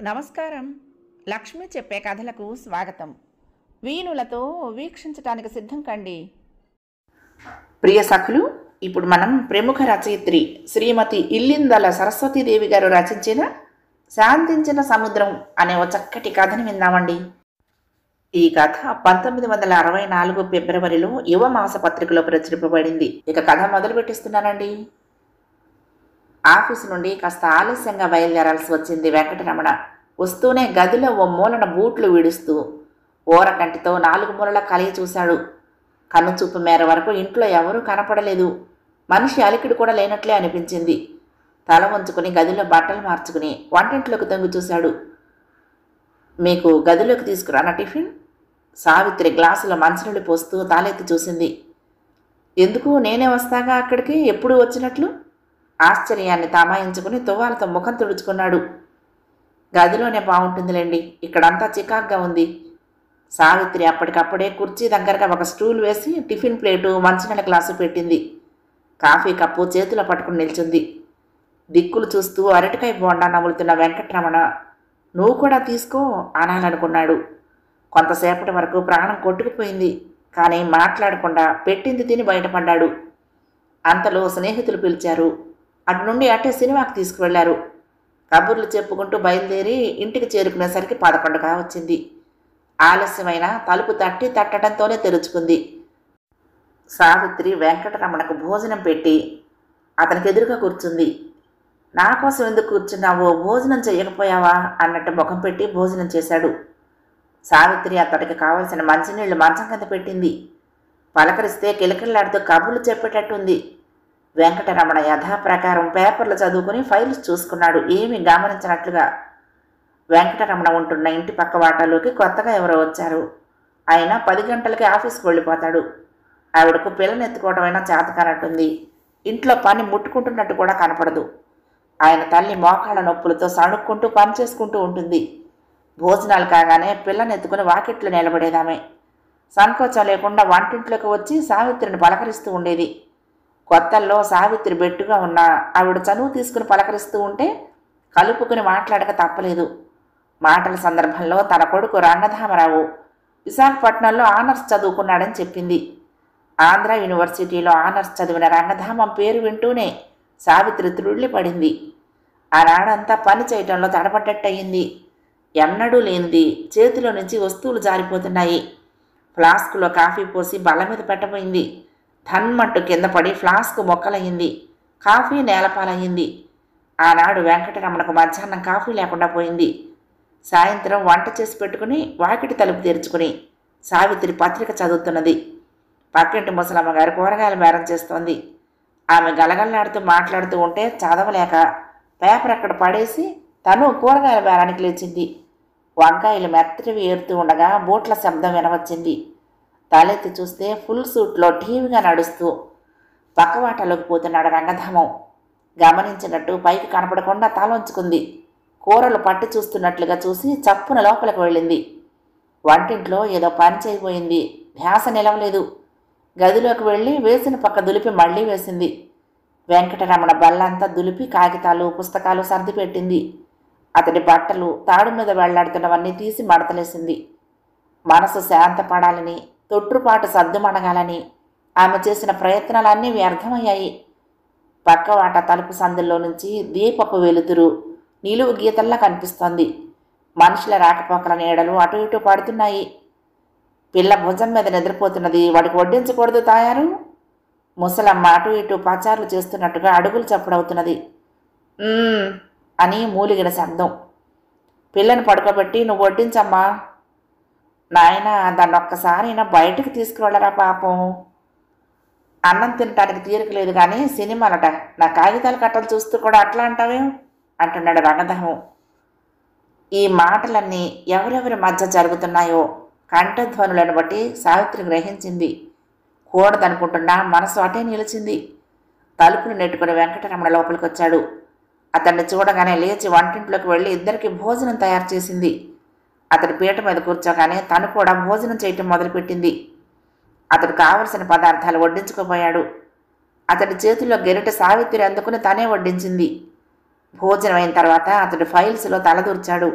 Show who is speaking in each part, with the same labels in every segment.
Speaker 1: నమస్కారం. లక్ష్మి చెప్పే కథలకు స్వాగతం. వీణులతో వీక్షించటానికి సిద్ధం కండి. ప్రియ సఖులు, ఇప్పుడు మనం ప్రముఖ రచయిత్రి శ్రీమతి ఇల్లిందల సరస్వతీదేవి గారు రచించిన శాంతించిన సముద్రం అనే ఓ చక్కటి కథను విందామండి. ఈ కథ 1964 ఫిబ్రవరిలో యువ మాసపత్రికలో ప్రచురింపబడింది. ఇక కథ మొదలు పెట్టిస్తున్నానండి. ఆఫీసు నుండి కాస్త ఆలస్యంగా బయలుదేరాల్సి వచ్చింది వెంకటరమణ. వస్తూనే గదిలో ఓ మూలన బూట్లు విడుస్తూ ఓరకంటితో 4 మూలల కలిగి చూశాడు. కన్నుచూపు మేర వరకు ఇంట్లో ఎవరూ కనపడలేదు. మనిషి అలికిడి కూడా లేనట్లే అనిపించింది. తల వంచుకుని గదిలో బట్టలు మార్చుకుని వంటింట్లోకి తొంగి చూశాడు. మీకు గదిలోకి తీసుకురానా టిఫిన్? సావిత్రి గ్లాసులో మంచినీళ్ళు పోస్తూ తాలెత్తి చూసింది. ఎందుకు, నేనే వస్తాగా అక్కడికి, ఎప్పుడు వచ్చినట్లు? ఆశ్చర్యాన్ని తమాయించుకుని తువ్వాలతో ముఖం తుడుచుకున్నాడు. గదిలోనే బాగుంటుందిలేండి, ఇక్కడంతా చికాగ్గా ఉంది. సావిత్రి అప్పటికప్పుడే కుర్చీ దగ్గరగా ఒక స్టూల్ వేసి టిఫిన్ ప్లేటు మంచినీళ్ళ గ్లాసు పెట్టింది. కాఫీ కప్పు చేతిలో పట్టుకుని నిల్చుంది. దిక్కులు చూస్తూ అరటికాయ బోండా నములుతున్న వెంకటరమణ నువ్వు కూడా తీసుకో అనాలనుకున్నాడు. కొంతసేపటి వరకు ప్రాణం కొట్టుకుపోయింది. కానీ మాట్లాడకుండా పెట్టింది తిని బయటపడ్డాడు. అంతలో స్నేహితులు పిలిచారు. అటు నుండి అటే సినిమాకి తీసుకువెళ్లారు. కబుర్లు చెప్పుకుంటూ బయలుదేరి ఇంటికి చేరుకునేసరికి 11 కావచ్చింది. ఆలస్యమైన తలుపు తట్టడంతోనే తెరుచుకుంది. సావిత్రి వెంకటరమణకు భోజనం పెట్టి అతనికి ఎదురుగా కూర్చుంది. నా కోసం ఎందుకు కూర్చున్నావో, భోజనం చేయకపోయావా అన్నట్టు ముఖం పెట్టి భోజనం చేశాడు. సావిత్రి అతడికి కావలసిన మంచినీళ్లు మంచం కింద పెట్టింది. పలకరిస్తే కిలకిల్లాడుతూ కబుర్లు చెప్పేటట్టుంది. వెంకటరమణ యథాప్రకారం పేపర్లు చదువుకుని ఫైల్స్ చూసుకున్నాడు, ఏమీ గమనించినట్లుగా. వెంకటరమణ ఉంటున్న ఇంటి పక్క వాటాలోకి కొత్తగా ఎవరో వచ్చారు. ఆయన 10 గంటలకి ఆఫీస్కి వెళ్ళిపోతాడు. ఆవిడకు పిల్లనెత్తుకోవటమైనా చేతకానట్టుంది. ఇంట్లో పని ముట్టుకుంటున్నట్టు కూడా కనపడదు. ఆయన తల్లి మోకాళ్ళ నొప్పులతో సణుక్కుంటూ పని చేసుకుంటూ ఉంటుంది. భోజనాలు కాగానే పిల్లనెత్తుకుని వాకిట్లో నిలబడేదామే. సంకోచం లేకుండా వంటింట్లోకి వచ్చి సావిత్రిని పలకరిస్తూ ఉండేది. కొత్తల్లో సావిత్రి బెట్టుగా ఉన్న ఆవిడ చనువు తీసుకుని పలకరిస్తూ ఉంటే కలుపుకుని మాట్లాడక తప్పలేదు. మాటల సందర్భంలో తన కొడుకు రంగధామరావు విశాఖపట్నంలో ఆనర్స్ చదువుకున్నాడని చెప్పింది. ఆంధ్ర యూనివర్సిటీలో ఆనర్స్ చదివిన రంగధామం పేరు వింటూనే సావిత్రి త్రుళ్ళిపడింది. ఆనాడంతా పని చేయటంలో తడబడ్డట్టయింది. ఎన్నడూ లేనిది చేతిలో నుంచి వస్తువులు జారిపోతున్నాయి. ఫ్లాస్కులో కాఫీ పోసి బల్ల మీద పెట్టబోయింది. ధన్మంటూ కింద పడి ఫ్లాస్క్ మొక్కలయ్యింది. కాఫీ నేలపాలయ్యింది. ఆనాడు వెంకటరమణకు మధ్యాహ్నం కాఫీ లేకుండా పోయింది. సాయంత్రం వంట చేసి పెట్టుకుని వాకిటి తలుపు తెరుచుకుని సావిత్రి పత్రిక చదువుతున్నది. పక్కింటి ముసలమ్మ గారు కూరగాయల బేరం చేస్తోంది. ఆమె గలగల్లాడుతూ మాట్లాడుతూ ఉంటే చదవలేక పేపర్ అక్కడ పడేసి తను కూరగాయల బేరానికి లేచింది. వంకాయలు మెత్తటివి ఏరుతూ ఉండగా బూట్ల శబ్దం వినవచ్చింది. తలెత్తి చూస్తే ఫుల్ సూట్లో టీవీగా నడుస్తూ పక్కవాటలోకి పోతున్నాడు రంగధామం. గమనించినట్టు పైకి కనపడకుండా తలంచుకుంది. కూరలు పట్టి చూస్తున్నట్లుగా చూసి చప్పున లోపలికి వెళ్ళింది. వంటింట్లో ఏదో పని చేయబోయింది. ధ్యాస నిలవలేదు. గదిలోకి వెళ్ళి వేసిన పక్క దులిపి మళ్లీ వేసింది. వెంకటరమణ బల్లంతా దులిపి కాగితాలు పుస్తకాలు సర్ది పెట్టింది. అతడి బట్టలు తాడు మీద వెళ్లాడుతున్నవన్నీ తీసి మడతలేసింది. మనసు శాంతపడాలని, తొట్టుపాటు సర్దుమణగాలని ఆమె చేసిన ప్రయత్నాలన్నీ వ్యర్థమయ్యాయి. పక్కవాట తలుపు సందుల్లో నుంచి దీపపు వెలుతురు నిలువు గీతల్లా కనిపిస్తోంది. మనుషుల రాకపోకల నీడలు అటు ఇటు పడుతున్నాయి. పిల్ల భుజం మీద నిద్రపోతున్నది. వాడికి వడ్డించకూడదు తాయారు. ముసలమ్మ అటు ఇటు పచారులు చేస్తున్నట్టుగా అడుగులు చప్పుడవుతున్నది. అని మూలిగిన శబ్దం. పిల్లని పడుకోబెట్టి నువ్వు వడ్డించమ్మా. నాయన, దాన్ని ఒక్కసారైనా బయటకు తీసుకువెళ్ళరా పాపం. అన్నం తినటానికి తీరికలేదు కానీ సినిమాలట. నా కాగితాల కట్టలు చూస్తూ కూడా అట్లా అంటావేం అంటున్నాడు రంగధామం. ఈ మాటలన్నీ ఎవరెవరి మధ్య జరుగుతున్నాయో కంఠధ్వనులను బట్టి సావిత్రి గ్రహించింది. కూడదనుకుంటున్నా మనసు అటే నిలిచింది. తలుపును నెట్టుకుని వెంకటరమణ లోపలికి వచ్చాడు. అతన్ని చూడగానే లేచి వంటింట్లోకి వెళ్ళి ఇద్దరికి భోజనం తయారు చేసింది. అతడి పీట మీద కూర్చోగానే తను కూడా భోజనం చేయటం మొదలుపెట్టింది. అతడు కావలసిన పదార్థాలు వడ్డించుకోపోయాడు. అతడి చేతిలో గెరిట సావిత్రి అందుకుని తనే వడ్డించింది. భోజనం అయిన తర్వాత అతడు ఫైల్స్లో తలదూర్చాడు.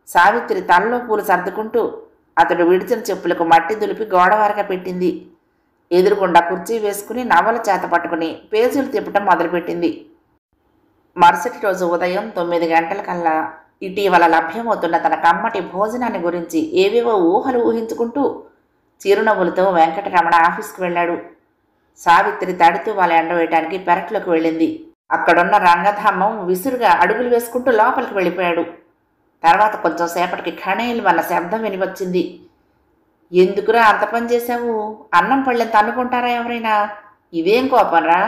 Speaker 1: సావిత్రి తలలో పూలు సర్దుకుంటూ అతడు విడిచిన చెప్పులకు మట్టి దులిపి గోడవారగా పెట్టింది. ఎదురుగుండా కుర్చీ వేసుకుని నవల చేత పట్టుకుని పేజీలు తిప్పటం మొదలుపెట్టింది. మరుసటి రోజు ఉదయం 9 గంటలకల్లా ఇటీవల లభ్యమవుతున్న తన కమ్మటి భోజనాన్ని గురించి ఏవేవో ఊహలు ఊహించుకుంటూ చిరునవ్వులతో వెంకటరమణ ఆఫీస్కి వెళ్ళాడు. సావిత్రి తడుతూ వాళ్ళ ఎండవేయటానికి పెరట్లోకి వెళ్ళింది. అక్కడున్న రంగధామం విసురుగా అడుగులు వేసుకుంటూ లోపలికి వెళ్ళిపోయాడు. తర్వాత కొంచెం సేపటికి ఖణేలు అన్న శబ్దం వినివచ్చింది. ఎందుకురా అంత పని చేశావు? అన్నం పళ్ళెంత అనుకుంటారా ఎవరైనా? ఇదేం కోపంరా?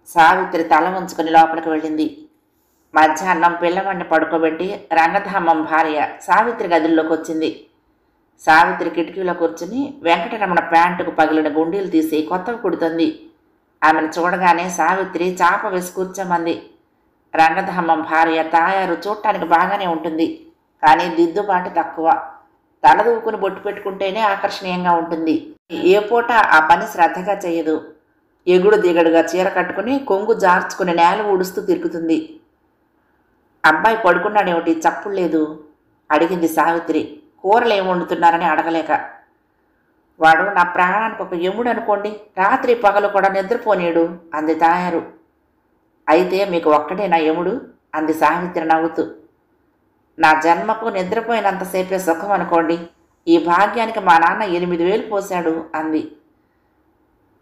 Speaker 1: సావిత్రి తల ఉంచుకుని లోపలికి వెళ్ళింది. మధ్యాహ్నం పిల్లవాడిని పడుకోబెట్టి రంగధామం భార్య సావిత్రి గదుల్లోకి వచ్చింది. సావిత్రి కిటికీలో కూర్చుని వెంకటరమణ ప్యాంటుకు పగిలిన గుండీలు తీసి కొత్తవి కుడుతుంది. ఆమెను చూడగానే సావిత్రి చాప వేసి కూర్చోమంది. రంగధామం భార్య తాయారు చూడటానికి బాగానే ఉంటుంది, కానీ దిద్దుబాటు తక్కువ. తలదూకుని బొట్టు పెట్టుకుంటేనే ఆకర్షణీయంగా ఉంటుంది. ఏ పూట ఆ పని శ్రద్ధగా చేయదు. ఎగుడు దిగడుగా చీర కట్టుకుని కొంగు జార్చుకుని నేల ఊడుస్తూ తిరుగుతుంది. అబ్బాయి పడుకున్నాడేమిటి, చప్పుడు లేదు అడిగింది సావిత్రి. కూరలు ఏమి వండుతున్నారని అడగలేక. వాడు నా ప్రాణానికి ఒక యముడు అనుకోండి, రాత్రి పగలు కూడా నిద్రపోనీయుడు అంది తాయారు. అయితే మీకు ఒక్కడే నా యముడు అంది సావిత్రి నవ్వుతూ. నా జన్మకు నిద్రపోయినంతసేపే సుఖం అనుకోండి. ఈ భాగ్యానికి మా నాన్న 8,000 పోశాడు అంది.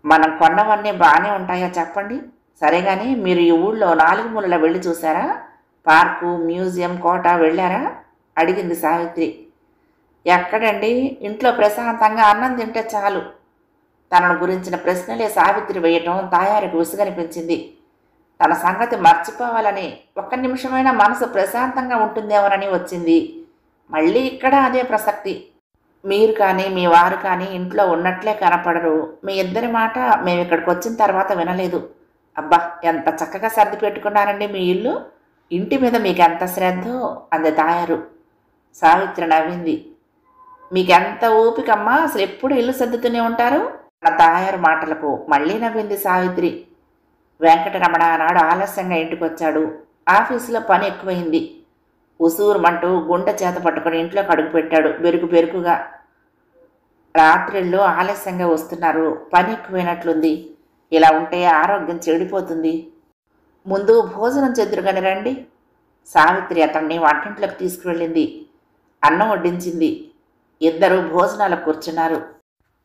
Speaker 1: మనం కొన్నవన్నీ బాగానే ఉంటాయా చెప్పండి. సరేగాని మీరు ఈ ఊళ్ళో 4 మూలల వెళ్ళి చూసారా? పార్కు, మ్యూజియం, కోట వెళ్ళారా అడిగింది సావిత్రి. ఎక్కడండి, ఇంట్లో ప్రశాంతంగా అన్నం తింటే చాలు. తనను గురించిన ప్రశ్నలే సావిత్రి వేయటం తాయారికి విసుగనిపించింది. తన సంగతి మర్చిపోవాలని, ఒక్క నిమిషమైనా మనసు ప్రశాంతంగా ఉంటుందేమోనని వచ్చింది. మళ్ళీ ఇక్కడ అదే ప్రసక్తి. మీరు కానీ మీ వారు కానీ ఇంట్లో ఉన్నట్లే కనపడరు. మీ ఇద్దరి మాట మేము ఇక్కడికి వచ్చిన తర్వాత వినలేదు. అబ్బా, ఎంత చక్కగా సర్ది పెట్టుకున్నారండి మీ ఇల్లు. ఇంటి మీద మీకు ఎంత శ్రద్ధో అంది తాయారు. సావిత్రి నవ్వింది. మీకెంత ఓపికమ్మా, అసలు ఎప్పుడు ఇల్లు సర్దుతూనే ఉంటారు అన్న తాయారు మాటలకు మళ్ళీ నవ్వింది సావిత్రి. వెంకటరమణ ఆనాడు ఆలస్యంగా ఇంటికి వచ్చాడు. ఆఫీసులో పని ఎక్కువైంది. ఉసూరుమంటూ గుండె చేత పట్టుకుని ఇంట్లోకి అడుగు పెట్టాడు బెరుకుగా. రాత్రిళ్ళు ఆలస్యంగా వస్తున్నారు, పని ఎక్కువైనట్లుంది. ఇలా ఉంటే ఆరోగ్యం చెడిపోతుంది. ముందు భోజనం చెద్దురుగాని రండి. సావిత్రి అతన్ని వంటింట్లోకి తీసుకువెళ్ళింది. అన్నం వడ్డించింది. ఇద్దరు భోజనాలకు కూర్చున్నారు.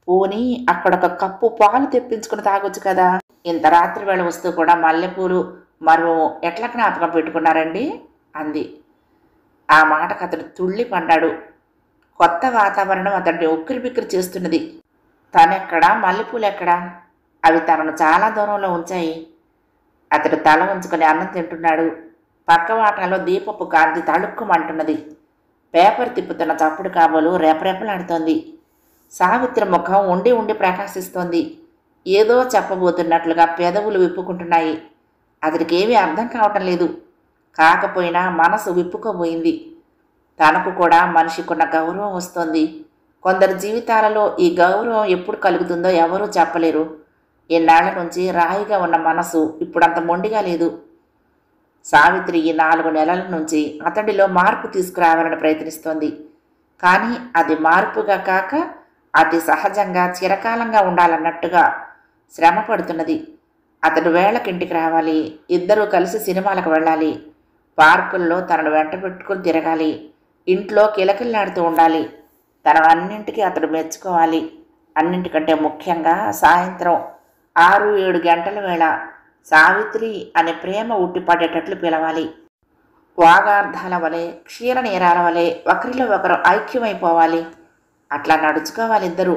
Speaker 1: పోనీ అక్కడొక కప్పు పాలు తెప్పించుకుని తాగొచ్చు కదా. ఇంత రాత్రి వేళ వస్తూ కూడా మల్లెపూలు మరో ఎట్లా జ్ఞాపకం పెట్టుకున్నారండి అంది. ఆ మాటకు అతడు తుళ్ళి పడ్డాడు. కొత్త వాతావరణం అతడిని ఉక్కిరిబిక్కిరి చేస్తున్నది. తనెక్కడా, మల్లెపూలు ఎక్కడా? అవి తనను చాలా దూరంలో ఉంచాయి. అతడు తల ఉంచుకొని అన్నం తింటున్నాడు. పక్క వాటాలో దీపపు కాంతి తళుక్కుమంటున్నది. పేపర్ తిప్పుతున్న చప్పుడు కాబోలు రేపరేపలాడుతోంది. సావిత్రి ముఖం ఉండి ఉండి ప్రకాశిస్తోంది. ఏదో చెప్పబోతున్నట్లుగా పెదవులు విప్పుకుంటున్నాయి. అతడికి ఏమీ అర్థం కావటం లేదు. కాకపోయినా మనసు విప్పుకోబోయింది. తనకు కూడా మనిషికున్న గౌరవం వస్తోంది. కొందరి జీవితాలలో ఈ గౌరవం ఎప్పుడు కలుగుతుందో ఎవరూ చెప్పలేరు. ఎన్నాళ్ల నుంచి రాయిగా ఉన్న మనసు ఇప్పుడంత మొండిగా లేదు. సావిత్రి ఈ 4 నెలల నుంచి అతడిలో మార్పు తీసుకురావాలని ప్రయత్నిస్తోంది. కానీ అది మార్పుగా కాక అతి సహజంగా చిరకాలంగా ఉండాలన్నట్టుగా శ్రమ పడుతున్నది. అతడు వేళకింటికి రావాలి. ఇద్దరూ కలిసి సినిమాలకు వెళ్ళాలి. పార్కుల్లో తనను వెంట పెట్టుకుని తిరగాలి. ఇంట్లో కిలకిల్లాడుతూ ఉండాలి. తన అన్నింటికీ అతడు మెచ్చుకోవాలి. అన్నింటికంటే ముఖ్యంగా సాయంత్రం 6-7 గంటల వేళ సావిత్రి అనే ప్రేమ ఉట్టిపడేటట్లు పిలవాలి. వాగార్థాల వలె, క్షీర నీరాల వలె ఒకరిలో ఒకరు ఐక్యమైపోవాలి. అట్లా నడుచుకోవాలి ఇద్దరు.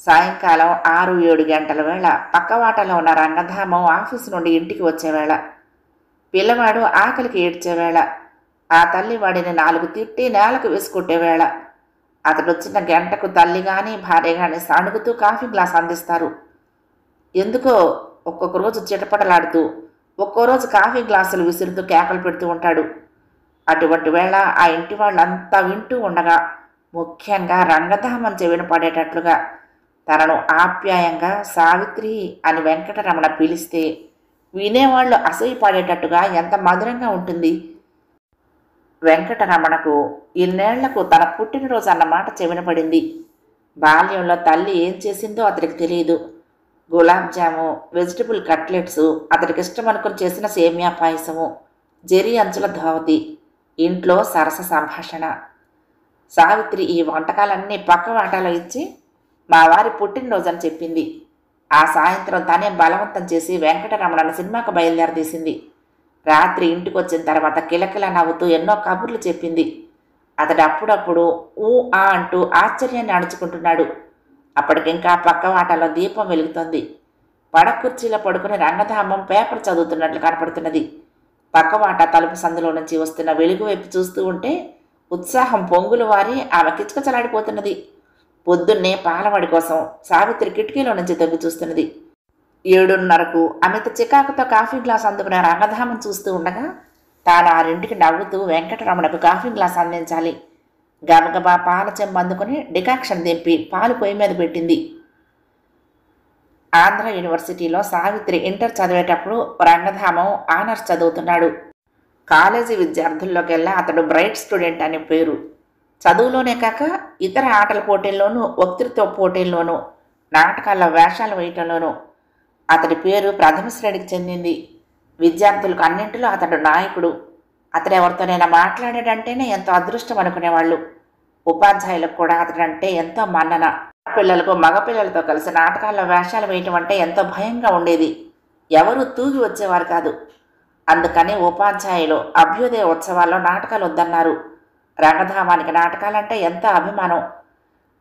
Speaker 1: సాయంకాలం 6-7 గంటల వేళ పక్కవాటలో ఉన్న రంగధామం ఆఫీసు నుండి ఇంటికి వచ్చేవేళ, పిల్లవాడు ఆకలికి ఏడ్చేవేళ, ఆ తల్లి వాడిని 4 తిట్టి నేలకు వేసుకుంటేవేళ, అతడొచ్చిన గంటకు తల్లి కానీ భార్య కానీ సణుగుతూ కాఫీ గ్లాస్ అందిస్తారు. ఎందుకో ఒక్కొక్క రోజు చిటపటలాడుతూ, ఒక్కో రోజు కాఫీ గ్లాసులు విసురుతూ కేకలు పెడుతూ ఉంటాడు. అటువంటి వేళ ఆ ఇంటి వాళ్ళంతా వింటూ ఉండగా, ముఖ్యంగా రంగధామం చెవిన పడేటట్లుగా తనను ఆప్యాయంగా సావిత్రి అని వెంకటరమణ పిలిస్తే వినేవాళ్ళు అసూయ పడేటట్టుగా ఎంత మధురంగా ఉంటుంది. వెంకటరమణకు ఇన్నేళ్లకు తన పుట్టినరోజు అన్నమాట చెవిన పడింది. బాల్యంలో తల్లి ఏం చేసిందో అతడికి తెలియదు. గులాబ్ జాము, వెజిటబుల్ కట్లెట్సు, అతడికి ఇష్టం అనుకుని చేసిన సేమియా పాయసము, జెరీ అంచుల ధోవతి, ఇంట్లో సరస సంభాషణ. సావిత్రి ఈ వంటకాలన్నీ పక్క వాటాలో ఇచ్చి మా వారి పుట్టినరోజు అని చెప్పింది. ఆ సాయంత్రం తనే బలవంతం చేసి వెంకటరమణను సినిమాకు బయలుదేరదీసింది. రాత్రి ఇంటికి వచ్చిన తర్వాత కిలకిల నవ్వుతూ ఎన్నో కబుర్లు చెప్పింది. అతడు అప్పుడప్పుడు ఊ ఆ అంటూ ఆశ్చర్యాన్ని అణుచుకుంటున్నాడు. అప్పటికింకా పక్క వాటాలో దీపం వెలుగుతోంది. పడక కుర్చీలో పడుకుని రంగధామం పేపర్ చదువుతున్నట్లు కనపడుతున్నది. పక్కవాట తలుపు సందులో నుంచి వస్తున్న వెలుగు వైపు చూస్తూ ఉంటే ఉత్సాహం పొంగులు వారి ఆమె కిచకచలాడిపోతున్నది. పొద్దున్నే పాలవాడి కోసం సావిత్రి కిటికీలో నుంచి తొంగి చూస్తున్నది. 7:30కు అమిత చికాకుతో కాఫీ గ్లాస్ అందుకునే రంగధామం చూస్తూ ఉండగా తాను 6ంటికి నవ్వుతూ వెంకటరమణకు కాఫీ గ్లాస్ అందించాలి. గబగబా పాల చెంబు అందుకుని డికాక్షన్ దింపి పాలు పొయ్యి మీద పెట్టింది. ఆంధ్ర యూనివర్సిటీలో సావిత్రి ఇంటర్ చదివేటప్పుడు రంగధామం ఆనర్స్ చదువుతున్నాడు. కాలేజీ విద్యార్థుల్లోకెల్లా అతడు బ్రైట్ స్టూడెంట్ అనే పేరు. చదువులోనే కాక ఇతర ఆటల పోటీల్లోనూ, వక్తృత్వ పోటీల్లోనూ, నాటకాల్లో వేషాలు వేయటంలోనూ అతడి పేరు ప్రథమ శ్రేణికి చెందింది. విద్యార్థులకు అన్నింటిలో అతడు నాయకుడు. అతడు ఎవరితోనైనా మాట్లాడాడంటేనే ఎంతో అదృష్టం అనుకునేవాళ్ళు. ఉపాధ్యాయులకు కూడా అతడంటే ఎంతో మన్నన. పిల్లలకు మగపిల్లలతో కలిసి నాటకాల్లో వేషాలు వేయటం అంటే ఎంతో భయంగా ఉండేది. ఎవరూ తూగి వచ్చేవారు కాదు. అందుకని ఉపాధ్యాయులు అభ్యుదయ ఉత్సవాల్లో నాటకాలు వద్దన్నారు. రంగధామానికి నాటకాలంటే ఎంతో అభిమానం,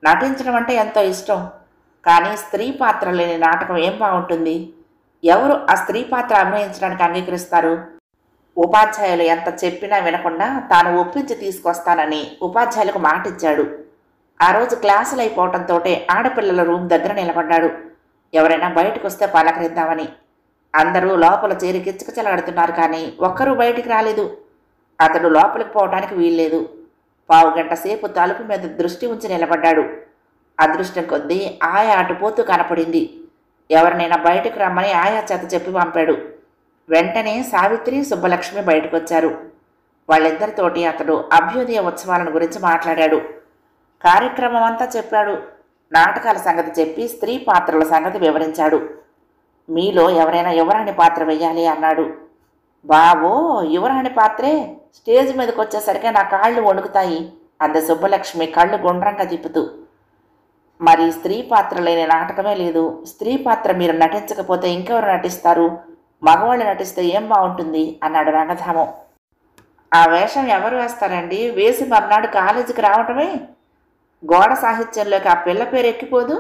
Speaker 1: నటించడం అంటే ఎంతో ఇష్టం. కానీ స్త్రీ పాత్ర లేని నాటకం ఏం బాగుంటుంది? ఎవరు ఆ స్త్రీ పాత్ర అభినయించడానికి అంగీకరిస్తారు? ఉపాధ్యాయులు ఎంత చెప్పినా వినకుండా తాను ఒప్పించి తీసుకొస్తానని ఉపాధ్యాయులకు మాట ఇచ్చాడు. ఆ రోజు క్లాసులు అయిపోవటంతో ఆడపిల్లల రూమ్ దగ్గర నిలబడ్డాడు. ఎవరైనా బయటకు వస్తే పలకరిద్దామని. అందరూ లోపల చేరి కిచకిచలాడుతున్నారు, కానీ ఒక్కరూ బయటికి రాలేదు. అతడు లోపలికి పోవటానికి వీల్లేదు. 15 గంట సేపు తలుపు మీద దృష్టి ఉంచి నిలబడ్డాడు. అదృష్టం కొద్దీ ఆయా అటుపోతూ కనపడింది. ఎవరినైనా బయటకు రమ్మని ఆయా చేత చెప్పి పంపాడు. వెంటనే సావిత్రి, సుబ్బలక్ష్మి బయటకు వచ్చారు. వాళ్ళిద్దరితోటి అతడు అభ్యుదయ ఉత్సవాలను గురించి మాట్లాడాడు. కార్యక్రమం అంతా చెప్పాడు. నాటకాల సంగతి చెప్పి స్త్రీ పాత్రల సంగతి వివరించాడు. మీలో ఎవరైనా యువరాణి పాత్ర వెయ్యాలి అన్నాడు. బావో, యువరాణి పాత్రే, స్టేజ్ మీదకి వచ్చేసరికి నా కాళ్ళు వణుకుతాయి అంది సుబ్బలక్ష్మి కళ్ళు గుండ్రంగా తిప్పుతూ. మరి స్త్రీ పాత్ర లేని నాటకమే లేదు. స్త్రీ పాత్ర మీరు నటించకపోతే ఇంకెవరు నటిస్తారు? మగవాళ్ళు నటిస్తే ఏం బాగుంటుంది అన్నాడు రంగధామం. ఆ వేషం ఎవరు వేస్తారండి? వేసి మర్నాడు కాలేజీకి రావటమే. గోడ సాహిత్యంలోకి ఆ పిల్ల పేరు ఎక్కిపోదు.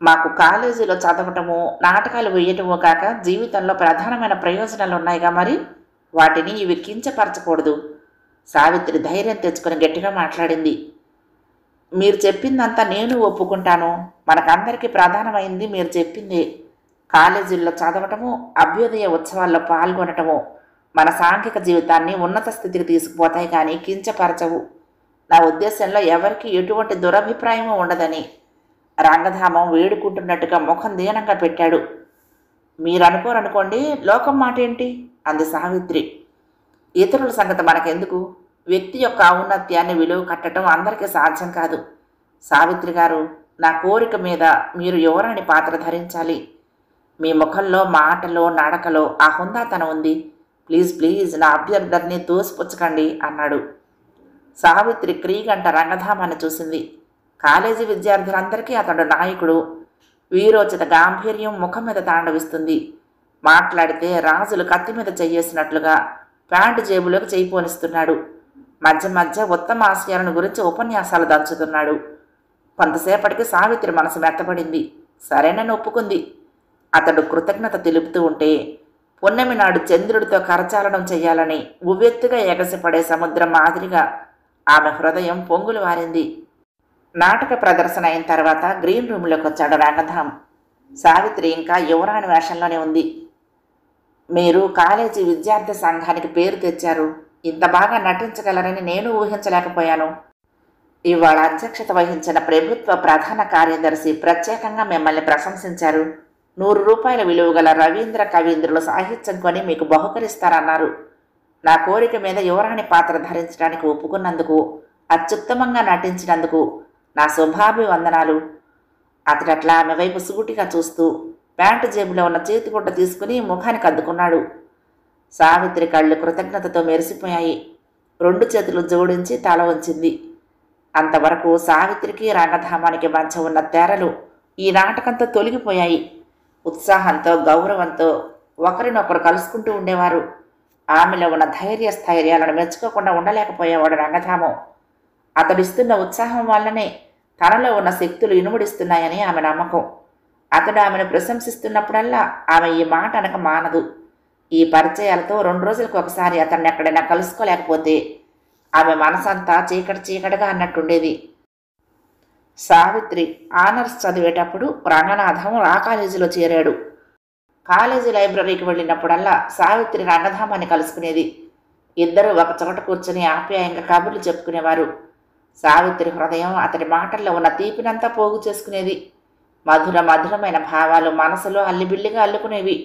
Speaker 1: మాకు కాలేజీలో చదవటము, నాటకాలు వేయటమో కాక జీవితంలో ప్రధానమైన ప్రయోజనాలు ఉన్నాయిగా, మరి వాటిని ఇవి కించపరచకూడదు. సావిత్రి ధైర్యం తెచ్చుకుని గట్టిగా మాట్లాడింది. మీరు చెప్పిందంతా నేను ఒప్పుకుంటాను. మనకందరికీ ప్రధానమైంది మీరు చెప్పింది. కాలేజీల్లో చదవటము, అభ్యుదయ ఉత్సవాల్లో పాల్గొనటము మన సాంఘిక జీవితాన్ని ఉన్నత స్థితికి తీసుకుపోతాయి, కానీ కించపరచవు. నా ఉద్దేశంలో ఎవరికి ఎటువంటి దురభిప్రాయమూ ఉండదని రంగధామం వేడుకుంటున్నట్టుగా ముఖం దీనంగా పెట్టాడు. మీరు అనుకోరనుకోండి, లోకం మాట ఏంటి అంది సావిత్రి. ఇతరుల సంగతి మనకెందుకు? వ్యక్తి యొక్క ఔన్నత్యాన్ని విలువ కట్టడం అందరికీ సాధ్యం కాదు. సావిత్రి గారు, నా కోరిక మీద మీరు యువరాణి పాత్ర ధరించాలి. మీ ముఖంలో, మాటలో, నడకలో ఆ హుందాతనం ఉంది. ప్లీజ్ ప్లీజ్ నా అభ్యర్థిని తోసిపుచ్చకండి అన్నాడు. సావిత్రి క్రీగంట రంగధామాన్ని చూసింది. కాలేజీ విద్యార్థులందరికీ అతడు నాయకుడు. వీరోచిత గాంభీర్యం ముఖం మీద తాండవిస్తుంది. మాట్లాడితే రాజులు కత్తి మీద చెయ్యేసినట్లుగా ప్యాంటు జేబులోకి చేయి పోనిస్తున్నాడు. మధ్య మధ్య ఉత్తమ ఆశయాలను గురించి ఉపన్యాసాలు దంచుతున్నాడు. కొంతసేపటికి సావిత్రి మనసు మెత్తపడింది. సరేనని ఒప్పుకుంది. అతడు కృతజ్ఞత తెలుపుతూ ఉంటే పున్నమి నాడు చంద్రుడితో కరచాలనం చెయ్యాలని ఉవ్వెత్తుగా ఎగసిపడే సముద్రం మాదిరిగా ఆమె హృదయం పొంగులు వారింది. నాటక ప్రదర్శన అయిన తర్వాత గ్రీన్ రూమ్లోకి వచ్చాడు రంగధాం. సావిత్రి ఇంకా యువరాణి వేషంలోనే ఉంది. మీరు కాలేజీ విద్యార్థి సంఘానికి పేరు తెచ్చారు. ఇంత బాగా నటించగలరని నేను ఊహించలేకపోయాను. ఇవాళ అధ్యక్షత వహించిన ప్రభుత్వ ప్రధాన కార్యదర్శి ప్రత్యేకంగా మిమ్మల్ని ప్రశంసించారు. 100 రూపాయల విలువ గల రవీంద్ర కవీంద్రుల సాహిత్యం కొని మీకు బహుకరిస్తారన్నారు. నా కోరిక మీద యువరాణి పాత్ర ధరించడానికి ఒప్పుకున్నందుకు, అత్యుత్తమంగా నటించినందుకు నా శుభాభివందనాలు. అతడట్లా ఆమె వైపు సూటిగా చూస్తూ ప్యాంటు జేబులో ఉన్న చేతిగుడ్డ తీసుకుని ముఖానికి అద్దుకున్నాడు. సావిత్రి కళ్ళు కృతజ్ఞతతో మెరిసిపోయాయి. 2 చేతులు జోడించి తల వంచింది. అంతవరకు సావిత్రికి రంగధామానికి మధ్య ఉన్న తెరలు ఈ నాటకంతో తొలగిపోయాయి. ఉత్సాహంతో, గౌరవంతో ఒకరినొకరు కలుసుకుంటూ ఉండేవారు. ఆమెలో ఉన్న ధైర్య స్థైర్యాలను మెచ్చుకోకుండా ఉండలేకపోయేవాడు రంగధామం. అతడిస్తున్న ఉత్సాహం వల్లనే తనలో ఉన్న శక్తులు ఇనుముడిస్తున్నాయని ఆమె నమ్మకం. అతడు ఆమెను ప్రశంసిస్తున్నప్పుడల్లా ఆమె ఈ మాట అనక మానదు. ఈ పరిచయాలతో 2 రోజులకు ఒకసారి అతన్ని ఎక్కడైనా కలుసుకోలేకపోతే ఆమె మనసంతా చీకటి చీకటిగా అన్నట్టుండేది. సావిత్రి ఆనర్స్ చదివేటప్పుడు రంగనాథం ఆ కాలేజీలో చేరాడు. కాలేజీ లైబ్రరీకి వెళ్ళినప్పుడల్లా సావిత్రి రంగధామాన్ని కలుసుకునేది. ఇద్దరూ ఒక చోట కూర్చుని ఆప్యాయంగా కబుర్లు చెప్పుకునేవారు. సావిత్రి హృదయం అతడి మాటల్లో ఉన్న తీపినంతా పోగు చేసుకునేది. మధురమైన భావాలు మనసులో అల్లిబిల్లిగా అల్లుకునేవి.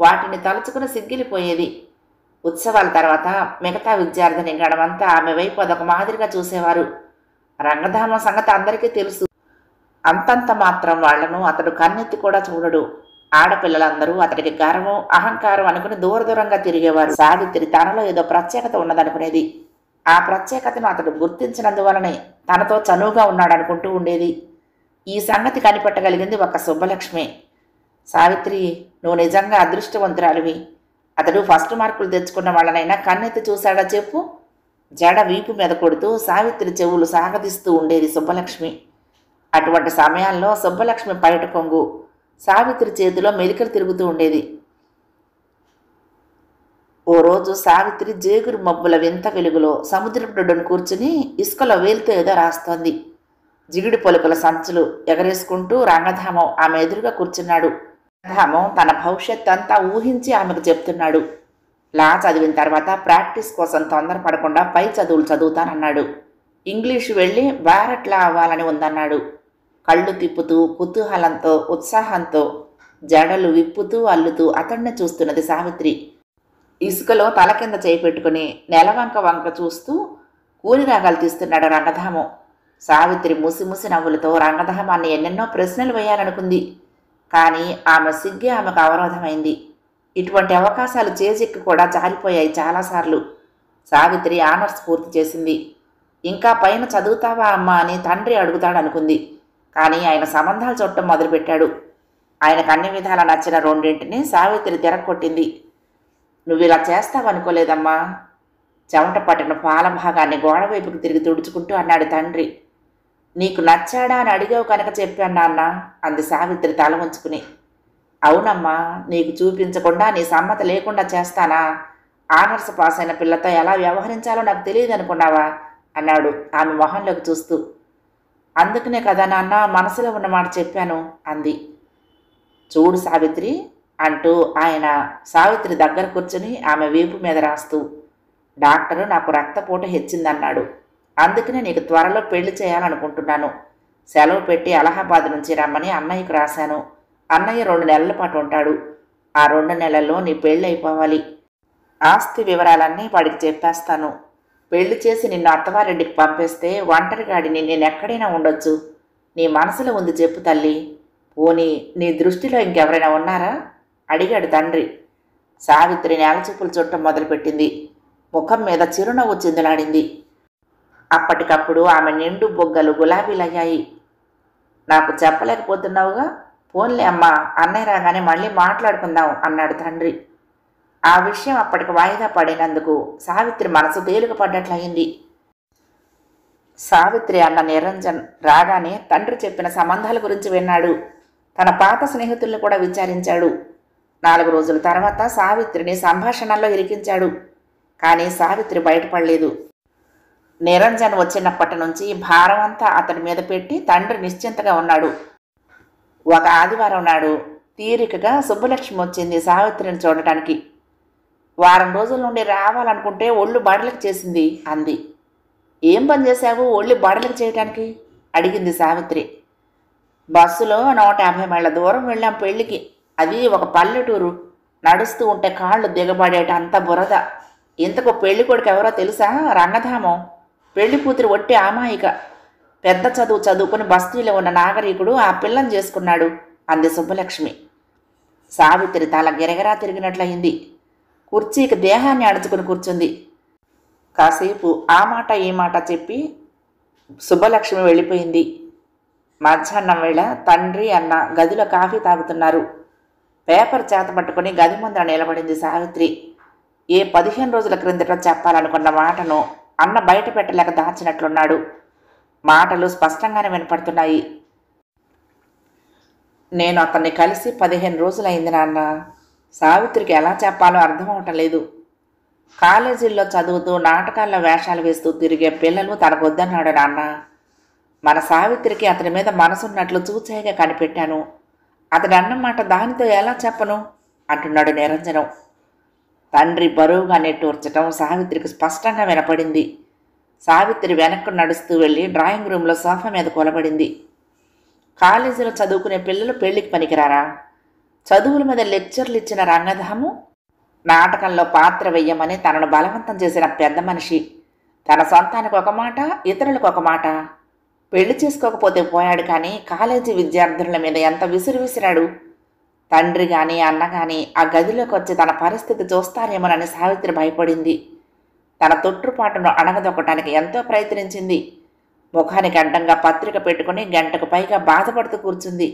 Speaker 1: వాటిని తలుచుకుని సిగ్గిలిపోయేది. ఉత్సవాల తర్వాత మిగతా విద్యార్థిని గడమంతా ఆమె వైపు అదొక మాదిరిగా చూసేవారు. రంగధామ సంగతి అందరికీ తెలుసు. అంతంత మాత్రం వాళ్లను అతడు కన్నెత్తి కూడా చూడడు. ఆడపిల్లలందరూ అతడికి గర్వం, అహంకారం అనుకుని దూరంగా తిరిగేవారు. సావిత్రి తనలో ఏదో ప్రత్యేకత ఉన్నదనుకునేది. ఆ ప్రత్యేకతను అతడు గుర్తించినందువలనే తనతో చనువుగా ఉన్నాడనుకుంటూ ఉండేది. ఈ సంగతి కనిపెట్టగలిగింది ఒక సుబ్బలక్ష్మి. సావిత్రి, నువ్వు నిజంగా అదృష్టవంతురాలివి. అతడు ఫస్ట్ మార్కులు తెచ్చుకున్న వాళ్ళనైనా కన్నెత్తి చూశాడా చెప్పు? జడ వీపు మీద కొడుతూ సావిత్రి చెవులు సాగదీస్తూ ఉండేది సుబ్బలక్ష్మి. అటువంటి సమయాల్లో సుబ్బలక్ష్మి పైట కొంగు సావిత్రి చేతిలో మెలికలు తిరుగుతూ ఉండేది. ఓ రోజు సావిత్రి జేగురు మబ్బుల వింత వెలుగులో సముద్రపుడును కూర్చుని ఇసుకలో వేలుతో ఏదో రాస్తోంది. జిగిడి పొలుకల సంచులు ఎగరేసుకుంటూ రంగధామం ఆమె ఎదురుగా కూర్చున్నాడు. రంగధామం తన భవిష్యత్ అంతా ఊహించి ఆమెకు చెప్తున్నాడు. లా చదివిన తర్వాత ప్రాక్టీస్ కోసం తొందరపడకుండా పై చదువులు చదువుతానన్నాడు. ఇంగ్లీషు వెళ్ళి బ్యారట్లా అవ్వాలని ఉందన్నాడు. కళ్ళు తిప్పుతూ కుతూహలంతో, ఉత్సాహంతో జడలు విప్పుతూ అల్లుతూ అతన్నే చూస్తున్నది సావిత్రి. ఇసుకలో తల కింద చేయి పెట్టుకుని నెలవంక వంక చూస్తూ కూలి రాగాలు తీస్తున్నాడు రంగధామం. సావిత్రి ముసిముసి నవ్వులతో రంగధామాన్ని ఎన్నెన్నో ప్రశ్నలు వేయాలనుకుంది. కానీ ఆమె సిగ్గే ఆమెకు అవరోధమైంది. ఇటువంటి అవకాశాలు చేజిక్కి కూడా జారిపోయాయి చాలాసార్లు. సావిత్రి ఆనర్స్ పూర్తి చేసింది. ఇంకా పైన చదువుతావా అమ్మా అని తండ్రి అడుగుతాడనుకుంది. కానీ ఆయన సంబంధాలు చూడటం మొదలుపెట్టాడు. ఆయనకు అన్ని విధాలా నచ్చిన 2 సావిత్రి తిరగొట్టింది. నువ్వు ఇలా చేస్తావనుకోలేదమ్మా. చెమట పట్టిన పాల భాగాన్ని గోడవైపుకి తిరిగి తుడుచుకుంటూ అన్నాడు తండ్రి. నీకు నచ్చాడా అని అడిగావు కనుక చెప్పాను నాన్న అంది సావిత్రి తల వంచుకుని. అవునమ్మా, నీకు చూపించకుండా నీ సమ్మతి లేకుండా చేస్తానా? ఆనర్స్ పాస్ అయిన పిల్లతో ఎలా వ్యవహరించాలో నాకు తెలియదు అనుకున్నావా అన్నాడు ఆమె మొహంలోకి చూస్తూ. అందుకనే కదా నాన్న మనసులో ఉన్న మాట చెప్పాను అంది. చూడు సావిత్రి అంటూ ఆయన సావిత్రి దగ్గర కూర్చుని ఆమె వీపు మీద రాస్తూ, డాక్టరు నాకు రక్తపోటు హెచ్చిందన్నాడు. అందుకనే నీకు త్వరలో పెళ్లి చేయాలనుకుంటున్నాను. సెలవు పెట్టి అలహాబాద్ నుంచి రమ్మని అన్నయ్యకు రాశాను. అన్నయ్య 2 నెలల పాటు ఉంటాడు. ఆ 2 నెలల్లో నీ పెళ్ళి అయిపోవాలి. ఆస్తి వివరాలన్నీ వాడికి చెప్పేస్తాను. పెళ్లి చేసి నిన్ను అత్తవారింటికి పంపేస్తే ఒంటరిగాడిని నేనెక్కడైనా ఉండొచ్చు. నీ మనసులో ఉంది చెప్పు తల్లి. పోనీ నీ దృష్టిలో ఇంకెవరైనా ఉన్నారా అడిగాడు తండ్రి. సావిత్రి నేలచూపులు చుట్టం మొదలుపెట్టింది. ముఖం మీద చిరునవ్వు చిందులాడింది. అప్పటికప్పుడు ఆమె నిండు బొగ్గలు గులాబీలయ్యాయి. నాకు చెప్పలేకపోతున్నావుగా, పోన్లే అమ్మా, అన్నయ్య రాగానే మళ్ళీ మాట్లాడుకుందాం అన్నాడు తండ్రి. ఆ విషయం అప్పటికి వాయిదా పడినందుకు సావిత్రి మనసు తేలిక పడ్డట్లయింది. సావిత్రి అన్న నిరంజన్ రాగానే తండ్రి చెప్పిన సంబంధాల గురించి విన్నాడు. తన పాత స్నేహితుల్ని కూడా విచారించాడు. 4 రోజుల తర్వాత సావిత్రిని సంభాషణల్లో ఇరికించాడు. కానీ సావిత్రి బయటపడలేదు. నిరంజన్ వచ్చినప్పటి నుంచి భారం అంతా అతడి మీద పెట్టి తండ్రి నిశ్చింతగా ఉన్నాడు. ఒక ఆదివారం నాడు తీరికగా సుబ్బలక్ష్మి వచ్చింది సావిత్రిని చూడటానికి. వారం రోజుల నుండి రావాలనుకుంటే ఒళ్ళు బడలకు చేసింది అంది. ఏం పని చేశావు ఒళ్ళు బడలకు చేయటానికి అడిగింది సావిత్రి. బస్సులో 150 మైళ్ళ దూరం వెళ్ళాం పెళ్లికి. అది ఒక పల్లెటూరు. నడుస్తూ ఉంటే కాళ్ళు దిగబడేట అంత బురద. ఇంతకు పెళ్లి కొడుకు ఎవరో తెలుసా? రంగధామం. పెళ్లి కూతురు ఒట్టి అమాయిక. పెద్ద చదువు చదువుకుని బస్తీలో ఉన్న నాగరికుడు ఆ పిల్లని చేసుకున్నాడు అంది సుబ్బలక్ష్మి. సావిత్రి తల గిరగిరా తిరిగినట్లయింది. కుర్చీకి దేహాన్ని అణుచుకుని కూర్చుంది. కాసేపు ఆ మాట ఈ మాట చెప్పి సుబ్బలక్ష్మి వెళ్ళిపోయింది. మధ్యాహ్నం వేళ తండ్రి అన్న గదిలో కాఫీ తాగుతున్నారు. పేపర్ చేత పట్టుకుని గది ముందర నిలబడింది సావిత్రి. ఏ 15 రోజుల క్రిందట చెప్పాలనుకున్న మాటను అన్న బయట పెట్టలేక దాచినట్లున్నాడు. మాటలు స్పష్టంగానే వినపడుతున్నాయి. నేను అతన్ని కలిసి 15 రోజులైంది నాన్న. సావిత్రికి ఎలా చెప్పాలో అర్థం అవటం లేదు. కాలేజీల్లో చదువుతూ నాటకాల్లో వేషాలు వేస్తూ తిరిగే పిల్లలు తనకొద్దన్నాడు నాన్న. మన సావిత్రికి అతని మీద మనసున్నట్లు చూచేయగా కనిపెట్టాను. అతని అన్నమాట దానితో ఎలా చెప్పను అంటున్నాడు నిరంజనం. తండ్రి బరువుగా నెట్టూర్చటం సావిత్రికి స్పష్టంగా వినపడింది. సావిత్రి వెనక్కు నడుస్తూ వెళ్ళి డ్రాయింగ్ రూమ్లో సోఫా మీద కూలబడింది. కాలేజీలో చదువుకునే పిల్లలు పెళ్లికి పనికిరారా? చదువుల మీద లెక్చర్లు ఇచ్చిన రంగధాము నాటకంలో పాత్ర వెయ్యమని తనను బలవంతం చేసిన పెద్ద మనిషి. తన సొంతానికి ఒక మాట, ఇతరులకు ఒక మాట. పెళ్లి చేసుకోకపోతే పోయాడు, కానీ కాలేజీ విద్యార్థుల మీద ఎంత విసిరాడు. తండ్రి కానీ అన్న కానీ ఆ గదిలోకి వచ్చి తన పరిస్థితి చూస్తారేమోనని సావిత్రి భయపడింది. తన తొట్టుపాటును అణగదొక్కటానికి ఎంతో ప్రయత్నించింది. ముఖానికి అడ్డంగా పత్రిక పెట్టుకుని గంటకు పైగా బాధపడుతూ కూర్చుంది.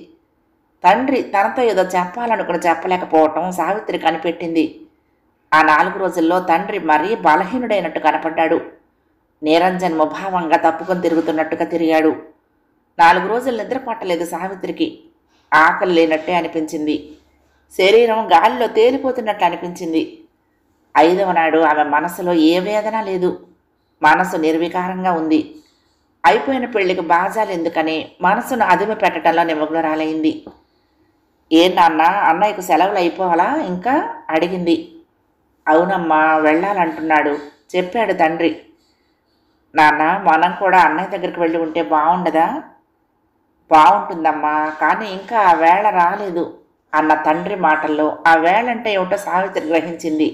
Speaker 1: తండ్రి తనతో ఏదో చెప్పాలనుకుని చెప్పలేకపోవటం సావిత్రి కనిపెట్టింది. ఆ 4 రోజుల్లో తండ్రి మరీ బలహీనుడైనట్టు కనపడ్డాడు. నిరంజన్ ముభావంగా తప్పుకొని తిరుగుతున్నట్టుగా తిరిగాడు. 4 రోజులు నిద్ర పట్టలేదు సావిత్రికి. ఆకలి లేనట్టే అనిపించింది. శరీరం గాలిలో తేలిపోతున్నట్లు అనిపించింది. 5వ నాడు ఆమె మనసులో ఏ వేదన లేదు. మనసు నిర్వికారంగా ఉంది. అయిపోయిన పెళ్లికి బాజాలు ఎందుకని మనసును అదిమి పెట్టడంలో నిమగ్నురాలైంది. ఏ నాన్న, అన్నయ్యకు సెలవులు అయిపోవాలా ఇంకా అడిగింది. అవునమ్మా, వెళ్ళాలంటున్నాడు చెప్పాడు తండ్రి. నాన్న, మనం కూడా అన్నయ్య దగ్గరికి వెళ్ళి ఉంటే బాగుండదా? బాగుంటుందమ్మా, కానీ ఇంకా ఆ వేళ రాలేదు అన్న తండ్రి మాటల్లో ఆ వేళంటే ఏమిటో సావిత్రి గ్రహించింది.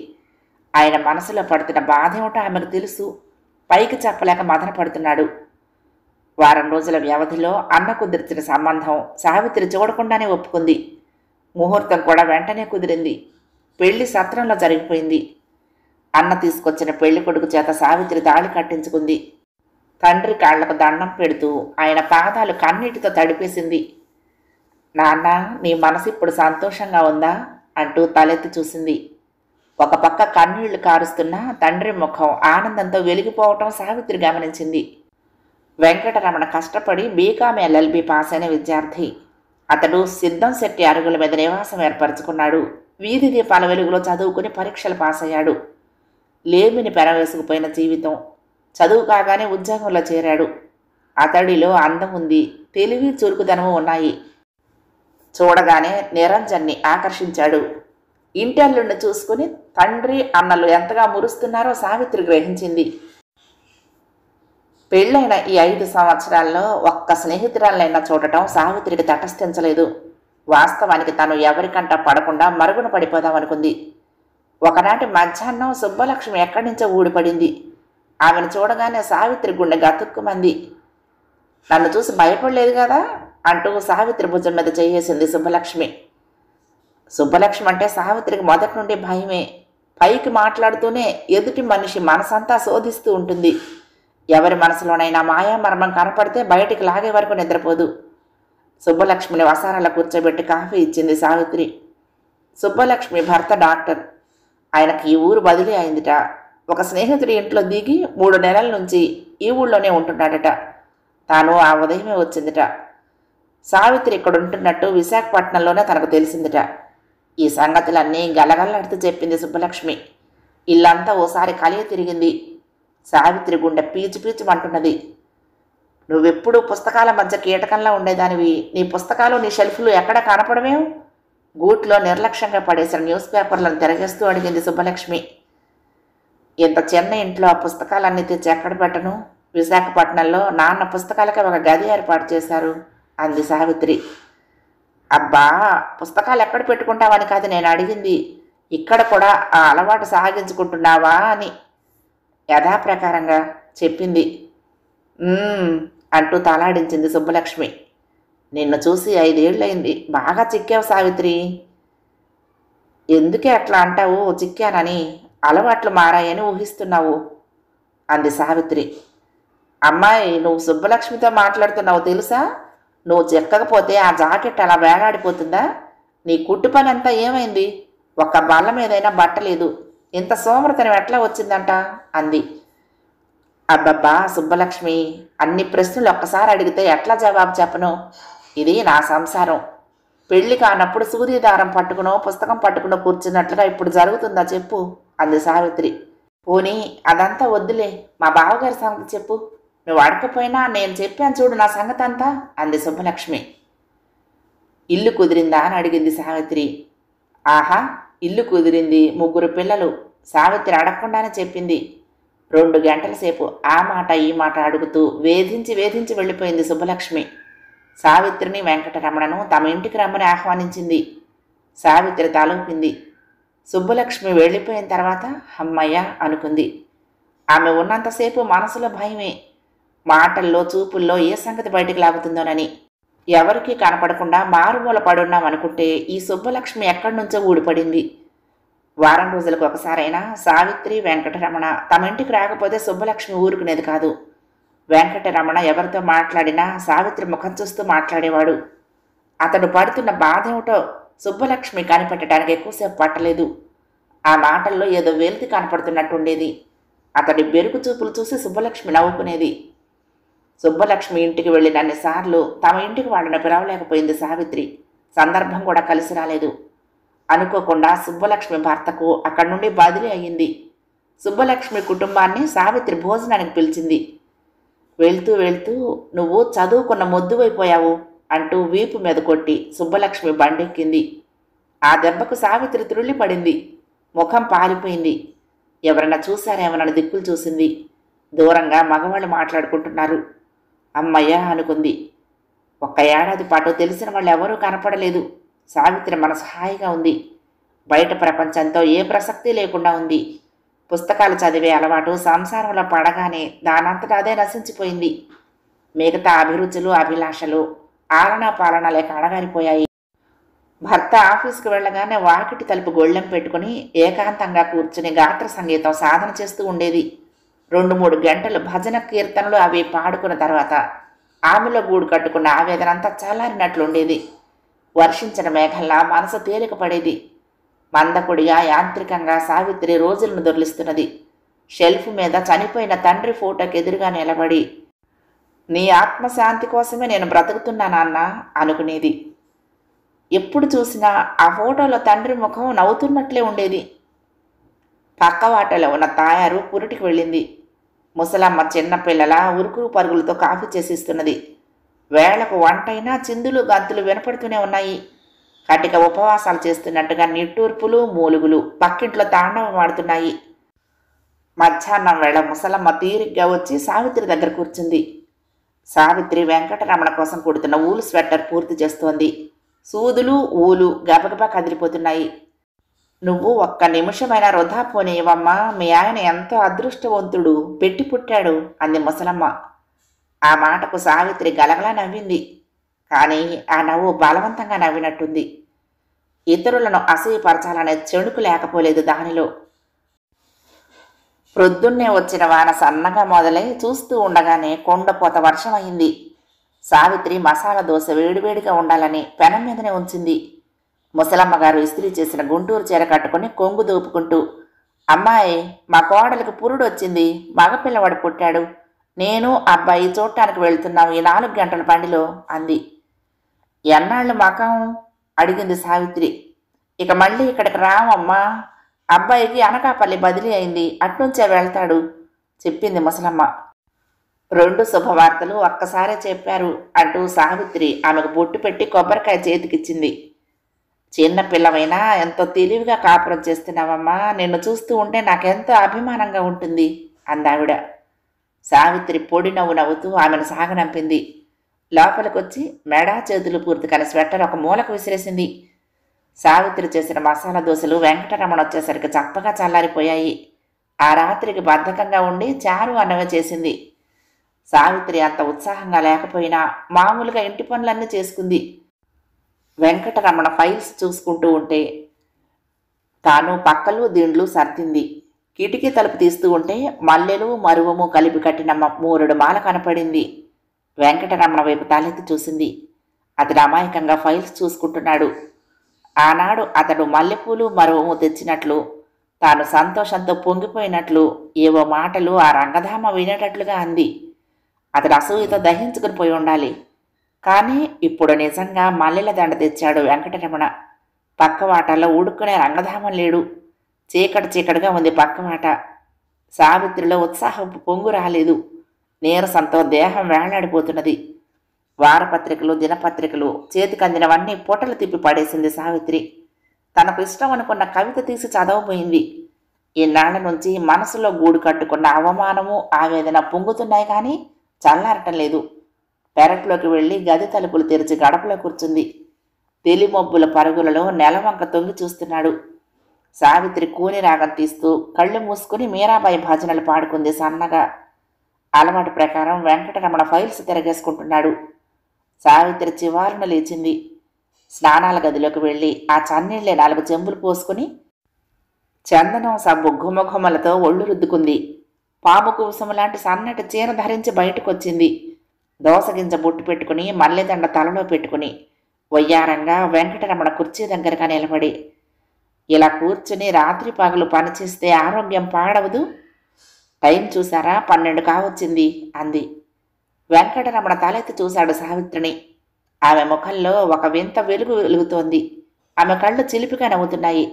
Speaker 1: ఆయన మనసులో పడుతున్న బాధ ఏమిటో ఆమెకు తెలుసు. పైకి చెప్పలేక మదన పడుతున్నాడు. వారం రోజుల వ్యవధిలో అన్న కుదిర్చిన సంబంధం సావిత్రి చూడకుండానే ఒప్పుకుంది. ముహూర్తం కూడా వెంటనే కుదిరింది. పెళ్లి సత్రంలో జరిగిపోయింది. అన్న తీసుకొచ్చిన పెళ్లి కొడుకు చేత సావిత్రి తాళి కట్టించుకుంది. తండ్రి కాళ్లకు దండం పెడుతూ ఆయన పాదాలు కన్నీటితో తడిపేసింది. నాన్న, నీ మనసు ఇప్పుడు సంతోషంగా ఉందా అంటూ తలెత్తి చూసింది. ఒక పక్క కన్నీళ్లు కారుస్తున్న తండ్రి ముఖం ఆనందంతో వెలిగిపోవటం సావిత్రి గమనించింది. వెంకటరమణ కష్టపడి బీకామ్ ఎల్ఎల్బి పాస్ అయిన విద్యార్థి. అతడు సిద్ధం శెట్టి అరుగుల మీద నివాసం ఏర్పరచుకున్నాడు. వీధి దీపాల వెలుగులో చదువుకుని పరీక్షలు పాస్ అయ్యాడు. లేమిని పెరవేసుకుపోయిన జీవితం. చదువు కాగానే ఉద్యోగంలో చేరాడు. అతడిలో అందం ఉంది, తెలివి చురుకుదనము ఉన్నాయి. చూడగానే నిరంజన్ని ఆకర్షించాడు. ఇంటర్లుండి చూసుకుని తండ్రి అన్నలు ఎంతగా మురుస్తున్నారో సావిత్రి గ్రహించింది. పెళ్ళైన ఈ 5 సంవత్సరాల్లో ఒక్క స్నేహితురాలైనా చూడటం సావిత్రికి తటస్థించలేదు. వాస్తవానికి తను ఎవరికంట పడకుండా మరుగున పడిపోదామనుకుంది. ఒకనాటి మధ్యాహ్నం సుబ్బలక్ష్మి ఎక్కడి నుంచో ఊడిపడింది. ఆమెను చూడగానే సావిత్రి గుండె గతుక్కుమంది. నన్ను చూసి భయపడలేదు కదా అంటూ సావిత్రి భుజం మీద చేయేసింది సుబ్బలక్ష్మి. సుబ్బలక్ష్మి అంటే సావిత్రికి మొదటి నుండి భయమే. పైకి మాట్లాడుతూనే ఎదుటి మనిషి మనసంతా శోధిస్తూ ఉంటుంది. ఎవరి మనసులోనైనా మాయామర్మం కనపడితే బయటికి లాగే వరకు నిద్రపోదు. సుబ్బలక్ష్మిని వసారాల కూర్చోబెట్టి కాఫీ ఇచ్చింది సావిత్రి. సుబ్బలక్ష్మి భర్త డాక్టర్. ఆయనకి ఈ ఊరు బదిలీ అయిందిట. ఒక స్నేహితుడి ఇంట్లో దిగి 3 నెలల నుంచి ఈ ఊళ్ళోనే ఉంటున్నాడట. తాను ఆ ఉదయమే వచ్చిందిట. సావిత్రి ఇక్కడ ఉంటున్నట్టు విశాఖపట్నంలోనే తనకు తెలిసిందిట. ఈ సంగతులన్నీ గలగల్లాడుతూ చెప్పింది సుబ్బలక్ష్మి. ఇల్లంతా ఓసారి కలియ తిరిగింది. సావిత్రి గుండె పీచు పీచుమంటున్నది. నువ్వెప్పుడు పుస్తకాల మధ్య కీటకంలా ఉండేదానివి. నీ పుస్తకాలు నీ షెల్ఫ్లు ఎక్కడ కనపడమేం? గూట్లో నిర్లక్ష్యంగా పడేసిన న్యూస్ పేపర్లను తిరగేస్తూ అడిగింది సుబ్బలక్ష్మి. ఇంత చిన్న ఇంట్లో ఆ పుస్తకాలన్నీ తెచ్చి ఎక్కడ పెట్టను? విశాఖపట్నంలో నాన్న పుస్తకాలకి ఒక గది ఏర్పాటు చేశారు అంది సావిత్రి. అబ్బా, పుస్తకాలు ఎక్కడ పెట్టుకుంటావని కాదు నేను అడిగింది. ఇక్కడ కూడా ఆ అలవాటు సాగించుకుంటున్నావా అని యథాప్రకారంగా చెప్పింది. "ఉమ్" అంటూ తలాడించింది సుబ్బలక్ష్మి. నిన్ను చూసి 5 ఏళ్ళయింది. బాగా చిక్కావు సావిత్రి. ఎందుకే అట్లా అంటావు? చిక్కానని. అలవాట్లు మారాయని ఊహిస్తున్నావు అంది సావిత్రి. అమ్మాయి, నువ్వు సుబ్బలక్ష్మితో మాట్లాడుతున్నావు తెలుసా? నువ్వు చిక్కకపోతే ఆ జాకెట్ అలా వేలాడిపోతుందా? నీ కుట్టు పని అంతా ఏమైంది? ఒక్క బల్ల మీదైనా బట్టలేదు. ఇంత సోమరతనం ఎట్లా వచ్చిందంట అంది. అబ్బబ్బా సుబ్బలక్ష్మి, అన్ని ప్రశ్నలు ఒక్కసారి అడిగితే ఎట్లా జవాబు చెప్పను? ఇది నా సంసారం. పెళ్లి కానప్పుడు సూర్యదారం పట్టుకునో పుస్తకం పట్టుకునో కూర్చున్నట్లుగా ఇప్పుడు జరుగుతుందా చెప్పు అంది సావిత్రి. పోనీ అదంతా వద్దులే, మా బావగారి సంగతి చెప్పు. నువ్వు అడకపోయినా నేను చెప్పాను చూడు నా సంగతి అంతా అంది సుబ్బలక్ష్మి. ఇల్లు కుదిరిందా అని అడిగింది సావిత్రి. ఆహా, ఇల్లు కుదిరింది, 3 పిల్లలు. సావిత్రి అడగకుండానే చెప్పింది. 2 గంటల సేపు ఆ మాట ఈ మాట అడుగుతూ వేధించి వేధించి వెళ్ళిపోయింది సుబ్బలక్ష్మి. సావిత్రిని వెంకటరమణను తమ ఇంటికి రమ్మని ఆహ్వానించింది. సావిత్రి తలూపింది. సుబ్బలక్ష్మి వెళ్ళిపోయిన తర్వాత అమ్మయ్య అనుకుంది. ఆమె ఉన్నంతసేపు మనసులో భయమే. మాటల్లో చూపుల్లో ఏ సంగతి బయటికి లాగుతుందోనని. ఎవరికీ కనపడకుండా మారుమూల పడున్నామనుకుంటే ఈ సుబ్బలక్ష్మి ఎక్కడి నుంచో ఊడిపడింది. వారం రోజులకు ఒకసారైనా సావిత్రి వెంకటరమణ తమ ఇంటికి రాకపోతే సుబ్బలక్ష్మి ఊరుకునేది కాదు. వెంకటరమణ ఎవరితో మాట్లాడినా సావిత్రి ముఖం చూస్తూ మాట్లాడేవాడు. అతడు పడుతున్న బాధేమిటో సుబ్బలక్ష్మి కనిపెట్టడానికి ఎక్కువసేపు పట్టలేదు. ఆ మాటల్లో ఏదో వెలితి కనపడుతున్నట్టుండేది. అతడి బెరుకు చూపులు చూసి సుబ్బలక్ష్మి నవ్వుకునేది. సుబ్బలక్ష్మి ఇంటికి వెళ్ళినన్నిసార్లు తమ ఇంటికి వాళ్ళని పిలవలేకపోయింది సావిత్రి. సందర్భం కూడా కలిసి రాలేదు. అనుకోకుండా సుబ్బలక్ష్మి భర్తకు అక్కడి నుండి బదిలీ అయ్యింది. సుబ్బలక్ష్మి కుటుంబాన్ని సావిత్రి భోజనానికి పిలిచింది. వెళ్తూ వెళ్తూ నువ్వు చదువుకున్న మొద్దువైపోయావు అంటూ వీపు మీద కొట్టి సుబ్బలక్ష్మి బండెక్కింది. ఆ దెబ్బకు సావిత్రి త్రుళ్ళిపడింది. ముఖం పాలిపోయింది. ఎవరన్నా చూశారేమోనని దిక్కులు చూసింది. దూరంగా మగవాళ్ళు మాట్లాడుకుంటున్నారు. అమ్మయ్య అనుకుంది. 1 ఏడాది పాటు తెలిసిన వాళ్ళు ఎవరూ కనపడలేదు. సావిత్రి మనసు హాయిగా ఉంది. బయట ప్రపంచంతో ఏ ప్రసక్తి లేకుండా ఉంది. పుస్తకాలు చదివే అలవాటు సంసారంలో పడగానే దానంతటా అదే నశించిపోయింది. మిగతా అభిరుచులు అభిలాషలు ఆలనా పాలన లేక అడగారిపోయాయి. భర్త ఆఫీసుకు వెళ్ళగానే వాకిటి తలుపు గొళ్ళెం పెట్టుకుని ఏకాంతంగా కూర్చుని గాత్ర సంగీతం సాధన చేస్తూ ఉండేది. 2-3 గంటలు భజన కీర్తనలు అవి పాడుకున్న తర్వాత ఆమెలో గూడు కట్టుకున్న ఆవేదనంతా చల్లారినట్లుండేది. వర్షించిన మేఘంలా మనసు తేలిక పడేది. మందకుడిగా యాంత్రికంగా సావిత్రి రోజులను దొర్లిస్తున్నది. షెల్ఫ్ మీద చనిపోయిన తండ్రి ఫోటోకి ఎదురుగా నిలబడి నీ ఆత్మశాంతి కోసమే నేను బ్రతుకుతున్నా నాన్న అనుకునేది. ఎప్పుడు చూసినా ఆ ఫోటోలో తండ్రి ముఖం నవ్వుతున్నట్లే ఉండేది. పక్కవాటలో ఉన్న తాయారు పురిటికి వెళ్ళింది. ముసలమ్మ చిన్నపిల్లల ఉరుకు పరుగులతో కాఫీ చేసిస్తున్నది. వేళకు వంటైనా చిందులు గంతులు వినపడుతూనే ఉన్నాయి. కటిక ఉపవాసాలు చేస్తున్నట్టుగా నిట్టూర్పులు మూలుగులు పక్కింట్లో తాండవం ఆడుతున్నాయి. మధ్యాహ్నం వేళ ముసలమ్మ తీరిగ్గా వచ్చి సావిత్రి దగ్గర కూర్చుంది. సావిత్రి వెంకటరమణ కోసం కుడుతున్న ఊలు స్వెట్టర్ పూర్తి చేస్తోంది. సూదులు ఊలు గబగబా కదిలిపోతున్నాయి. నువ్వు 1 నిమిషమైనా వృధా పోనేవమ్మా, మీ ఆయన ఎంతో అదృష్టవంతుడు, పెట్టి పుట్టాడు అంది ముసలమ్మ. ఆ మాటకు సావిత్రి గలగలా నవ్వింది. కానీ ఆ నవ్వు బలవంతంగా నవ్వినట్టుంది. ఇతరులను అసూయపరచాలనే చెణుకు లేకపోలేదు దానిలో. ప్రొద్దున్నే వచ్చిన వాన సన్నగా మొదలై చూస్తూ ఉండగానే కొండపోత వర్షం అయింది. సావిత్రి మసాలా దోశ వేడివేడిగా ఉండాలని పెనం మీదనే ఉంచింది. ముసలమ్మగారు ఇస్త్రీ చేసిన గుంటూరు చీర కట్టుకుని కొంగు దూపుకుంటూ, అమ్మాయి, మా కోడలికి పురుడు వచ్చింది, మగపిల్లవాడు పుట్టాడు, నేను అబ్బాయి చూడటానికి వెళ్తున్నాం ఈ 4 గంటల బండిలో అంది. ఎన్నాళ్ళు మకం అడిగింది సావిత్రి. ఇక మళ్ళీ ఇక్కడికి రామమ్మా, అబ్బాయికి అనకాపల్లి బదిలీ అయింది, అట్నుంచే వెళ్తాడు చెప్పింది ముసలమ్మ. 2 శుభవార్తలు ఒక్కసారే చెప్పారు అంటూ సావిత్రి ఆమెకు బొట్టు పెట్టి కొబ్బరికాయ చేతికిచ్చింది. చిన్న పిల్లవైనా ఎంతో తెలివిగా కాపురం చేస్తున్నావమ్మా, నిన్ను చూస్తూ ఉంటే నాకెంతో అభిమానంగా ఉంటుంది అందావిడ. సావిత్రి పొడి నవ్వు నవ్వుతూ ఆమెను సాగనంపింది. లోపలికొచ్చి మెడా చేతులు పూర్తి కాని స్వెట్టర్ ఒక మూలకు విసిరేసింది. సావిత్రి చేసిన మసాలా దోశలు వెంకటరమణ వచ్చేసరికి చప్పగా చల్లారిపోయాయి. ఆ రాత్రికి బద్ధకంగా ఉండి చారు అన్నమే చేసింది. సావిత్రి అంత ఉత్సాహంగా లేకపోయినా మామూలుగా ఇంటి పనులన్నీ చేసుకుంది. వెంకటరమణ ఫైల్స్ చూసుకుంటూ ఉంటే తాను పక్కలు దిండ్లు సర్దింది. కిటికీ తలుపు తీస్తూ ఉంటే మల్లెలు మరువము కలిపి కట్టిన మూరెడు మాల కనపడింది. వెంకటరమణ వైపు తలెత్తి చూసింది. అతడు అమాయకంగా ఫైల్స్ చూసుకుంటున్నాడు. ఆనాడు అతడు మల్లెపూలు మరువము తెచ్చినట్లు, తాను సంతోషంతో పొంగిపోయినట్లు ఏవో మాటలు ఆ రంగధామ వినేటట్లుగా అంది. అతడు అసూయతో దహించుకుని పోయి ఉండాలి. కానీ ఇప్పుడు నిజంగా మల్లెల దండ తెచ్చాడు వెంకటరమణ. పక్కవాటలో ఊడుకునే రంగధామం లేడు. చీకటి చీకటిగా ఉంది పక్కవాట. సావిత్రిలో ఉత్సాహపు పొంగు రాలేదు. నీరసంతో దేహం వేలాడిపోతున్నది. వారపత్రికలు దినపత్రికలు చేతికందినవన్నీ పూటలు తిప్పి పడేసింది సావిత్రి. తనకు ఇష్టం అనుకున్న కవిత తీసి చదవబోయింది. ఈనాళ్ల నుంచి మనసులో గూడు కట్టుకున్న అవమానము ఆవేదన పొంగుతున్నాయి కానీ చల్లారటం లేదు. పెరట్లోకి వెళ్ళి గది తలుపులు తెరిచి గడపలో కూర్చుంది. తెలిమొబ్బుల పరుగులలో నెలవంక తొంగి చూస్తున్నాడు. సావిత్రి కూని రాగం తీస్తూ కళ్ళు మూసుకుని మీరాబాయి భజనలు పాడుకుంది సన్నగా. అలవాటు ప్రకారం వెంకటరమణ ఫైల్స్ తిరగేసుకుంటున్నాడు. సావిత్రి చివారున లేచింది. స్నానాల గదిలోకి వెళ్ళి ఆ చన్నీళ్లే 4 చెంబులు పోసుకుని చందనం సబ్బు ఘుమఘుమలతో ఒళ్ళు రుద్దుకుంది. పాము కువసం లాంటి సన్నటి చీర ధరించి బయటకొచ్చింది. దోసగింజ బొట్టు పెట్టుకుని మల్లెదండ తలలో పెట్టుకుని వయ్యారంగా వెంకటరమణ కుర్చీ దగ్గరగా నిలబడి, ఇలా కూర్చుని రాత్రి పగలు పనిచేస్తే ఆరోగ్యం పాడవదు? టైం చూసారా, 12 కావచ్చింది అంది. వెంకటరమణ తలెత్తి చూశాడు సావిత్రిని. ఆమె ముఖంలో ఒక వింత వెలుగు వెలుగుతోంది. ఆమె కళ్ళు చిలిపిగా నవ్వుతున్నాయి.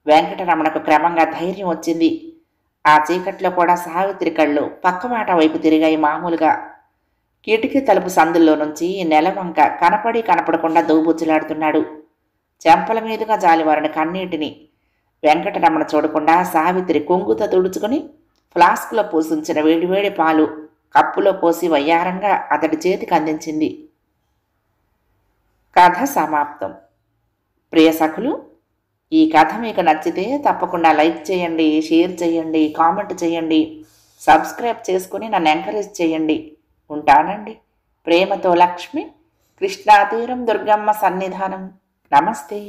Speaker 1: వెంకటరమణకు క్రమంగా ధైర్యం వచ్చింది. ఆ చీకట్లో కూడా సావిత్రి కళ్ళు పక్కమాట వైపు తిరిగాయి మామూలుగా. కిటికీ తలుపు సందుల్లో నుంచి నెలవంక కనపడి కనపడకుండా దోబుచ్చులాడుతున్నాడు. చెంపల మీదుగా జాలివారిన కన్నీటిని వెంకటరమణ చూడకుండా సావిత్రి కొంగుతో తుడుచుకుని ఫ్లాస్కులో పోసుంచిన వేడివేడి పాలు కప్పులో పోసి వయ్యారంగా అతడి చేతికి అందించింది. కథ సమాప్తం. ప్రియ సఖులు, ఈ కథ మీకు నచ్చితే తప్పకుండా లైక్ చేయండి, షేర్ చేయండి, కామెంట్ చేయండి, సబ్స్క్రైబ్ చేసుకుని నన్ను ఎంకరేజ్ చేయండి. ఉంటానండి. ప్రేమతో లక్ష్మి, కృష్ణాతీరం దుర్గమ్మ సన్నిధానం. నమస్తే.